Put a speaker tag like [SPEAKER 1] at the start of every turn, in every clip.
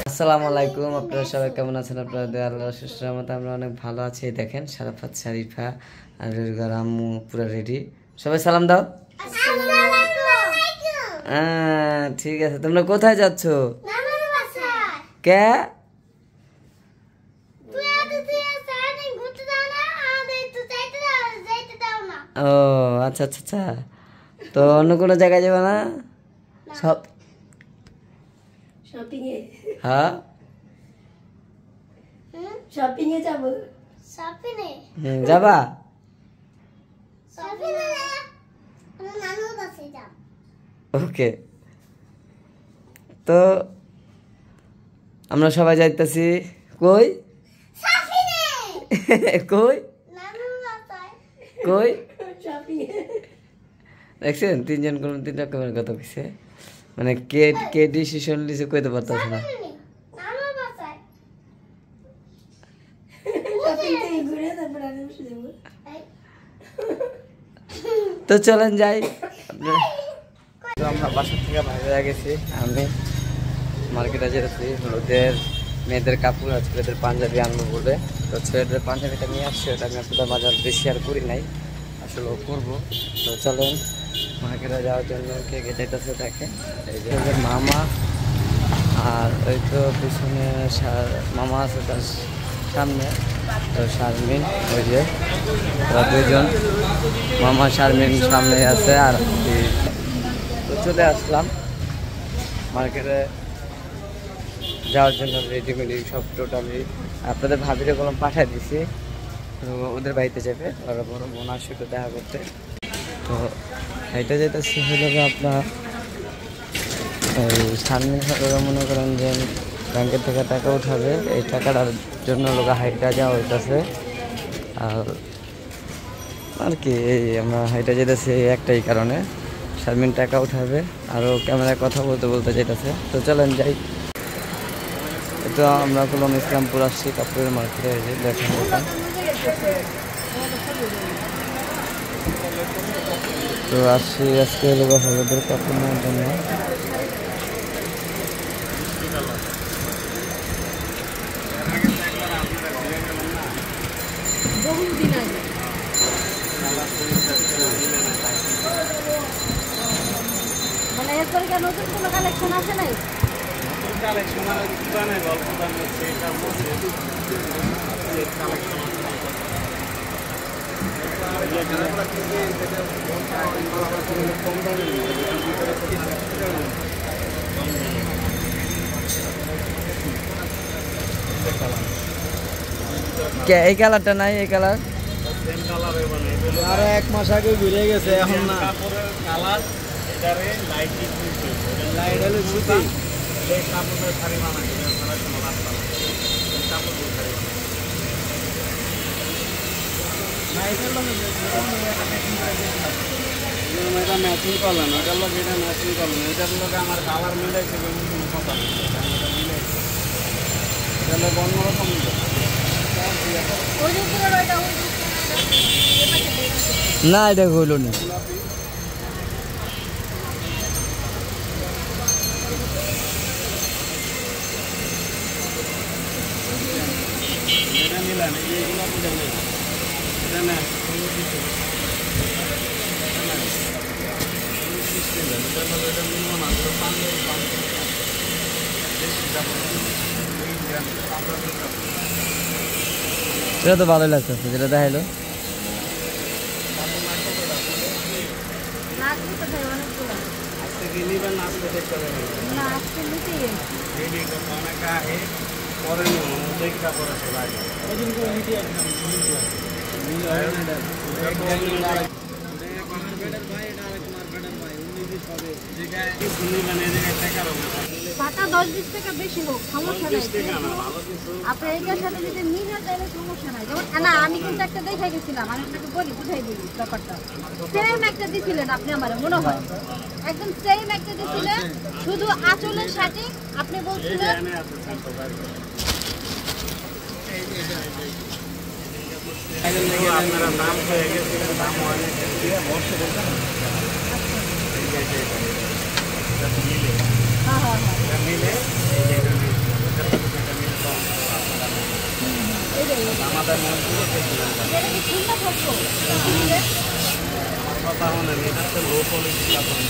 [SPEAKER 1] আসসালামু আলাইকুম, আপনারা সবাই কেমন আছেন? আপনাদের আল্লাহর অশেষ রহমতে আমরা অনেক ভালো আছি। দেখেন শারাফাত, শারিফা আর রেলগার আম্মু পুরা রেডি। সবাই সালাম দাও। ঠিক আছে। তোমরা কোথায় যাচ্ছ? কে? ও আচ্ছা আচ্ছা আচ্ছা। তো অন্য কোনো জায়গায় যাবে না? সব
[SPEAKER 2] শপিংয়ে।
[SPEAKER 1] হ্যাঁ,
[SPEAKER 2] শপিংয়ে যাব।
[SPEAKER 1] যাবা? ওকে, তো আমরা সবাই যাইতেছি। কই কই কই দেখছেন? তিনজন কোন তিন রকমের কথা কইছে, মানে কে কে ডিসিশন লিছে কইতে পারতাছে না। তো চলেন যাই। তো আমরা বাসা থেকে বাইরে হয়ে গেছি। আমি মার্কেটে যেতেছি ওদের মেয়েদের কাপড় আর ছেলেদের পাঞ্জাবি আনবো বলে। তো ছেলেদের পাঞ্জাবিটা নিয়ে আসছে, ওটা আমি আপনাদের বাজার বেশি আর করি নাই, আসলে করবো। তো চলেন মার্কেটে যাওয়ার জন্য কে কে যেতেছে দেখেন। এই যে ওদের মামা, আর ওই তো পিছনে মামা আছে তার সামনে, তো শারমিন, ওই যে ওরা দুজন মামা শারমিন সামনে আছে। আর তো চলে আসলাম মার্কেটে যাওয়ার জন্য, রেডিমেডি সব টোটালি আপনাদের ভাবিরে বললাম পাঠিয়ে দিছি। তো ওদের বাড়িতে যাবে, ওরা বড় বোন আসবে তো দেখা করতে। তো এটা যেতেছি হলো আপনার এই সামনে ওরা মনে করেন যে ব্যাংকের থেকে টাকা উঠাবে, এই টাকাটার জন্য লোক হাইটা যাওয়া হইতেছে। আর কি এই আমরা হাইটা যেতেছি একটাই কারণে, শারমিন টাকা উঠাবে, আরও ক্যামেরায় কথা বলতে বলতে যেতেছে। তো চলেন যাই। তো আমরা বললাম ইসলামপুর আসছি কাপড়ের মার্কেটে, এই যে দেখেন দোকান। তো আসছি আজকে লোক হলুদের কাপড় নেওয়ার জন্য।
[SPEAKER 2] মানে এরপরে কি নতুন কোনো কালেকশন আছে নাই?
[SPEAKER 3] কালেকশন আর কি বানায় গল্প বানায় সেটা বলছে কালেকশন
[SPEAKER 1] এই কালারটা নাই, এই কালার
[SPEAKER 3] আরো এক মাস আগে ঘুরে গেছে, এখন না কাপড়ের কালার এটারে লাইট দিচ্ছে, লাইট হলো সুতি এই কাপড়ের শাড়ি বানায়, এটা সারা সময় রাস্তা কাপড় শাড়ি এটা ম্যাচিং করলেন, ওটার লোক এটা ম্যাচিং করলেন, এটার লোকে আমার কালার মিলাইছে কোনো কথা নেই, এটা লোক অন্যরকম
[SPEAKER 1] না, এটা হইল না।
[SPEAKER 3] এটা মিলান এইগুলো এটা না
[SPEAKER 1] সেটা তো ভালোই লাগতেছে, যেটা দেখাইলো।
[SPEAKER 2] টাকা 10-20 টাকা বেশি হোক সমস্যা নাই, আপনি এইটার সাথে যদি মিল হয় তাহলে সমস্যা নাই। যেমন না আমি কিন্তু একটা দেখে গেছিলাম, আমি আপনাকে বলি বুঝাই দিই ব্যাপারটা। সেম একটা দিছিলেন আপনি, আমার মনে হয় একদম সেম একটা দিছিলেন, শুধু আঁচলের সাথে আপনি বলছিলেন
[SPEAKER 3] আপনারা দাম হয়ে গেছিলেন, দাম অনেক
[SPEAKER 2] হ্যাঁ হ্যাঁ হ্যাঁ এটাই
[SPEAKER 3] আমাদের মন পুরো
[SPEAKER 2] এটা কি ঠান্ডা থাকবো
[SPEAKER 3] আমার কথা হলো এটা তো লো কোয়ালিটি কাপড়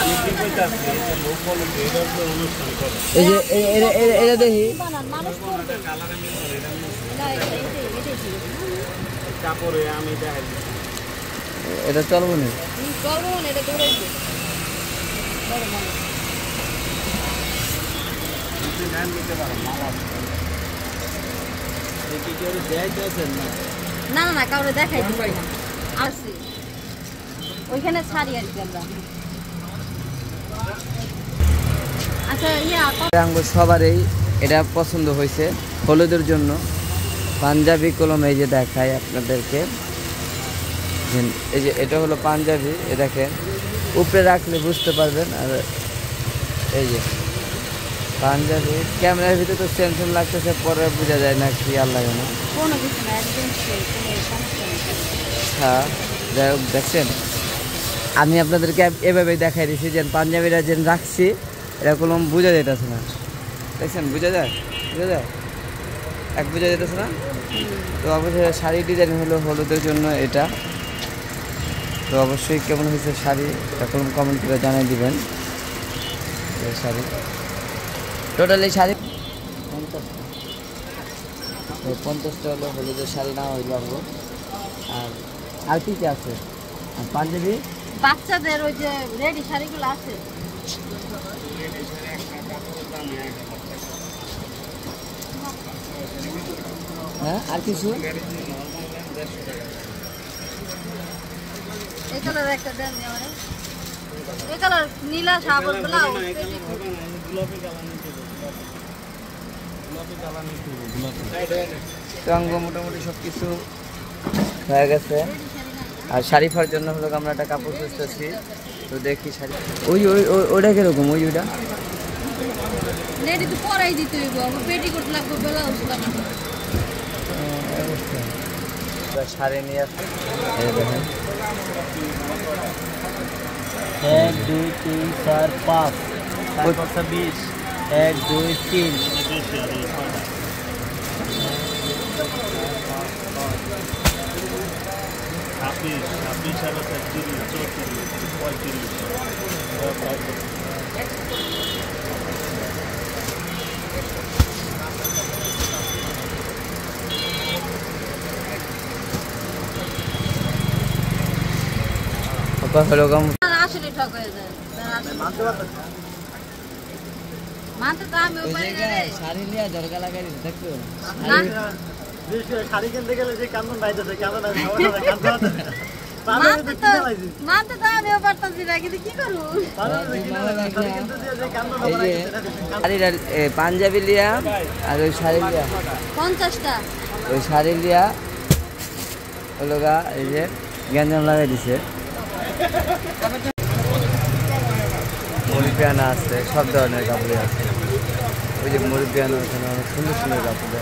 [SPEAKER 3] আমি কি কইতাছি এটা লো কোয়ালিটি এটা তো অনুষ্ঠান করে
[SPEAKER 1] এই যে এটা দেখি
[SPEAKER 2] বানান মানুষ করবে
[SPEAKER 3] কালারে মিলবে এটা
[SPEAKER 2] না এটাই
[SPEAKER 3] কাপড়ে আমি দেখাই
[SPEAKER 1] এটা চলবো না
[SPEAKER 2] চলবো না এটা দৌড়াইবে বড় মানুষ
[SPEAKER 3] আপনি ধ্যান দিতে পারেন মাল আছে কি কেউ দেখাইতেছেন না
[SPEAKER 2] না না না কাউরে দেখাই দিচ্ছি না আসছি ওইখানে ছাড়ি আর কি আমরা আচ্ছা
[SPEAKER 1] আঙ্গুর সবারই এটা পছন্দ হয়েছে হলুদের জন্য পাঞ্জাবি কলম এই যে দেখায় আপনাদেরকে এই যে এটা হলো পাঞ্জাবি এ দেখেন উপরে রাখলে বুঝতে পারবেন আর এই যে পাঞ্জাবি ক্যামেরার ভিতরে তো সেম সেম লাগতেছে পরে বোঝা যায় না কি আর লাগে না
[SPEAKER 2] কোনো কিছু না একদম সেই কোনো সমস্যা নেই
[SPEAKER 1] হ্যাঁ যাই হোক দেখছেন আমি আপনাদেরকে এভাবেই দেখাই দিচ্ছি যে পাঞ্জাবিটা যে রাখছি এটা কলম বোঝা যেতেছে না দেখছেন বোঝা যায় এক বোঝা যেতেছে না তো অবশ্যই শাড়ি ডিজাইন হলো হলুদের জন্য এটা তো অবশ্যই কেমন হয়েছে শাড়ি এখন কমেন্ট করে জানিয়ে দিবেন এই শাড়ি টোটালি শাড়ি 50টা হলো হলুদের শাড়ি না হইলো আমগো আর কি কি আছে আর পাঞ্জাবি
[SPEAKER 2] বাচ্চাদের ওই যে রেডি শাড়িগুলো আছে
[SPEAKER 1] হ্যাঁ আর কিছু
[SPEAKER 2] এই কালার একটা দেন আমারে এই কালার নীলা শাবল ব্লাউজ
[SPEAKER 1] তো আমগো মোটামুটি সব কিছু হয়ে গেছে আর শাড়ি ফার জন্য হলো আমরা একটা কাপড় খুঁজতেছি তো দেখি শাড়ি ওইটা কিরকম ওইটা
[SPEAKER 2] রেডি তো পরাই দিতে হইব আমার পেটিকোট লাগবে ব্লাউজ লাগবে
[SPEAKER 1] শাড়ি নিয়ে এই দেখেন
[SPEAKER 3] 1 2 3 4 5 4 20 1 2 3 26 আর
[SPEAKER 1] হলো কম
[SPEAKER 2] আসলে ঠক হয়ে যায় মানতে তো আমিও পারি না রে
[SPEAKER 1] শাড়ি নিয়ে দরকার লাগাই দিতে দেখছো
[SPEAKER 3] শাড়ি কিনতে গেলে যে কান্দন বাইতেছে কান্দন
[SPEAKER 2] মানতে তো আমিও পারতাছি না কিন্তু কি করবো
[SPEAKER 1] পাঞ্জাবি লিয়া আর ওই শাড়ি লিয়া
[SPEAKER 2] 50টা
[SPEAKER 1] ওই শাড়ি লিয়া হলো গা এই যে গ্যাঞ্জাম লাগাই দিছে মুরব্বিয়ানা আছে সব ধরনের কাপড় আছে ওই যে মুরব্বিয়ানা ওখানে অনেক সুন্দর সুন্দর কাপড়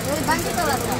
[SPEAKER 2] ওই বাকি তো আছে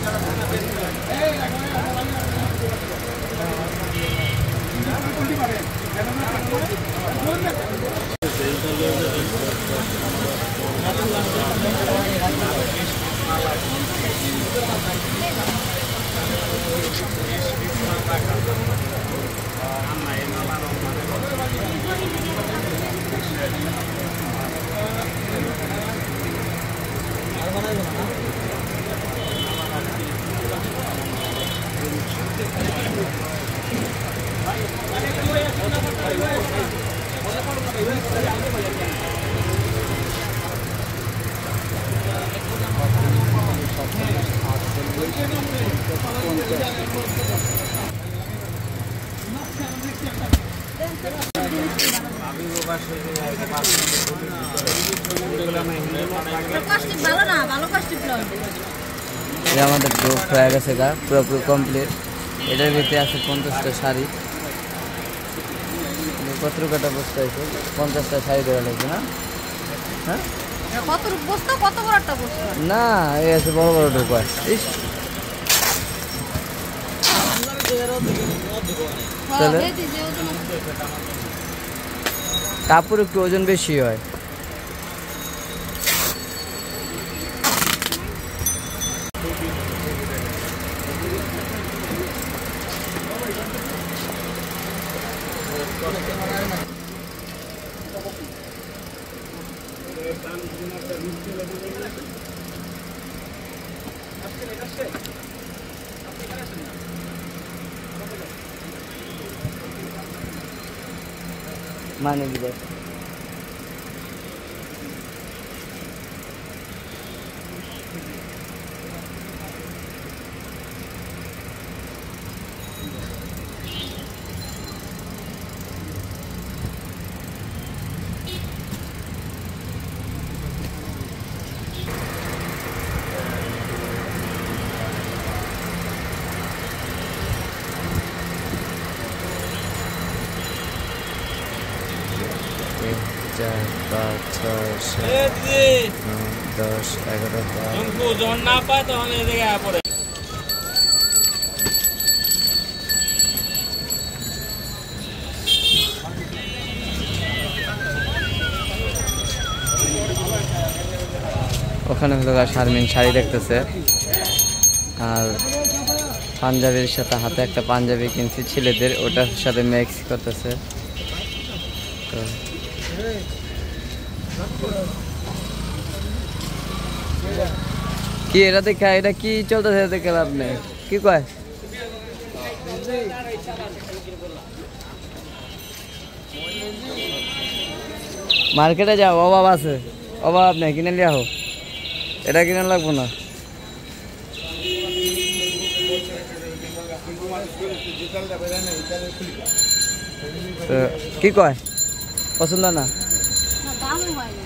[SPEAKER 2] কস্টিপ ভালো না, ভালো কস্টিপ লন।
[SPEAKER 1] এই আমাদের ড্রপ হয়ে গেছে গা পুরোপুরি কমপ্লিট। এটার ভিতরে আছে 50টা শাড়ি। কত টাকা বস্তা হয়েছে? 50টা শাড়ি দেওয়া লাগবে না? হ্যাঁ
[SPEAKER 2] কত বস্তা, কত বড় একটা বস্তা?
[SPEAKER 1] না, এই আছে বড় বড় ঢোকা। তাহলে কাপড় একটু ওজন বেশি হয়। মানে দিবে চার, পাঁচ, ছয়, সাত, 10, 11, 12। ওখানে হলো শারমিন শাড়ি দেখতেছে, আর পাঞ্জাবির সাথে হাতে একটা পাঞ্জাবি কিনছি ছেলেদের, ওটার সাথে মিক্স করতেছে। তো কি এটা দেখা, এটা কি চলতেছে দেখে লাভ নেই। কি কয় মার্কেটে যাও, অভাব আছে, অভাব নেই, কিনে লিয়া হোক। এটা কিনে লাগবো না। কি কয় পছন্দ না?
[SPEAKER 2] দাম হয় না।